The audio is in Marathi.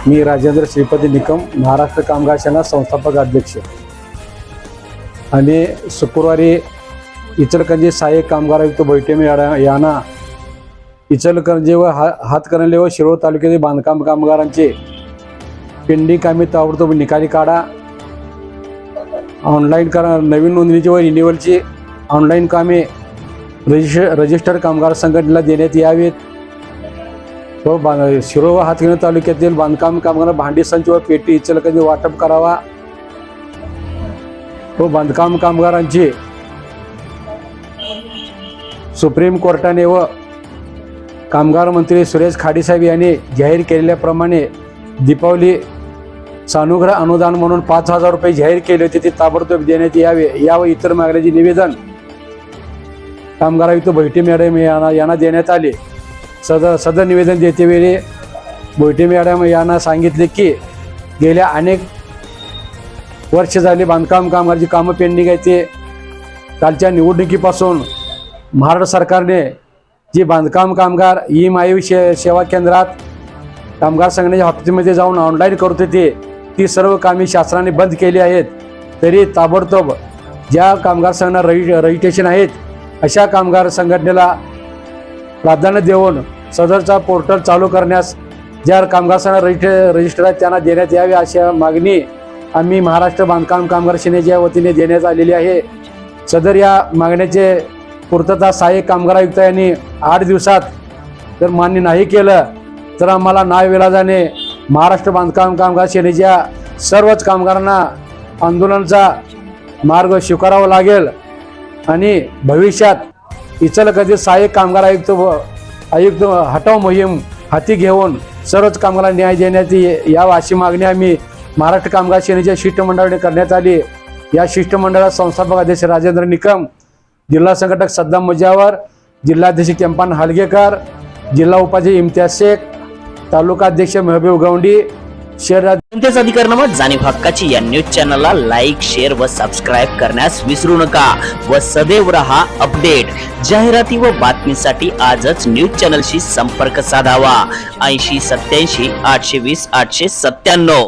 मी राजेंद्र श्रीपती निकम, महाराष्ट्र कामगार सेना संस्थापक अध्यक्ष। आणि शुक्रवारी इचलकरंजी सहाय्यक कामगार आयुक्त बैठे यांना इचलकरंजी व हातकणंगले व शिरोळ तालुक्यातील बांधकाम कामगारांचे पेंडिंग कामे ताबडतोब निकाली काढा, ऑनलाईन करा, नवीन नोंदणीची व रिन्युअलची ऑनलाईन कामे रजिस्टर कामगार संघटनेला देण्यात यावेत व शिरोळ व हातकणंगले तालुक्यातील बांधकाम कामगार भांडी संच व पेटी इचलकरंजी वाटप करावा व बांधकाम कामगारांचे सुप्रीम कोर्टाने व कामगार मंत्री सुरेश खाडीसाहेब यांनी जाहीर केलेल्याप्रमाणे दीपावली सानुग्रह अनुदान म्हणून 5,000 रुपये जाहीर केले होते, ते ताबडतोब देण्यात यावे या व इतर मागण्याचे निवेदन कामगार आयुक्त बैठे मॅडम यांना देण्यात आले। सदर निवेदन देतेवेळी बैठे मॅडम यांना सांगितले की गेल्या अनेक वर्ष झाली बांधकाम कामगारांची कामं पेंडिंग आहे। ते कालच्या निवडणुकीपासून महाराष्ट्र सरकारने जी बांधकाम कामगार ई-माई सेवा केंद्रात कामगार संघटनेच्या ऑफिसमध्ये जाऊन ऑनलाईन करत होते, ती सर्व कामे शासनाने बंद केली आहेत। तरी ताबडतोब ज्या कामगार संघटना रजिस्ट्रेशन आहेत अशा कामगार संघटनेला प्राधान्य देऊन सदरचा पोर्टल चालू करण्यास ज्या कामगार संघटना रजिस्टर आहेत त्यांना देण्यात यावे अशा मागणी आम्ही महाराष्ट्र बांधकाम कामगार सेनेच्या वतीने देण्यात आलेली आहे। सदर या मागण्याचे पूर्तता सहाय्यक कामगार आयुक्त यांनी 8 दिवसात जर मान्य नाही केलं तर आम्हाला नाईलाजाने महाराष्ट्र बांधकाम कामगार सेनेच्या सर्वच कामगारांना आंदोलनाचा मार्ग स्वीकारावा लागेल आणि भविष्यात इचलकरंजी सहाय्यक कामगार आयुक्त हटाव मोहीम हाती घेऊन सर्वच कामगारांना न्याय देण्यात यावा अशी मागणी आम्ही महाराष्ट्र कामगार सेनेच्या शिष्टमंडळाने करण्यात आली। या शिष्टमंडळात संस्थापक अध्यक्ष राजेंद्र निकम, जिल्हा संघटक सद्दाम मुजावर, जिल्हाध्यक्ष केंपान हलगेकर, जिल्हा उपाध्यक्ष इम्तियाज शेख, तालुका अध्यक्ष महबूब गवंडी, शहर जनतेचा अधिकारनामा जाणीव हक्काची या न्यूज चॅनलला लाईक, शेअर व सबस्क्राईब करण्यास विसरू नका व सदैव रहा अपडेट। जाहिराती व बातमीसाठी आजच न्यूज चॅनलशी संपर्क साधावा। 80 87 820 897।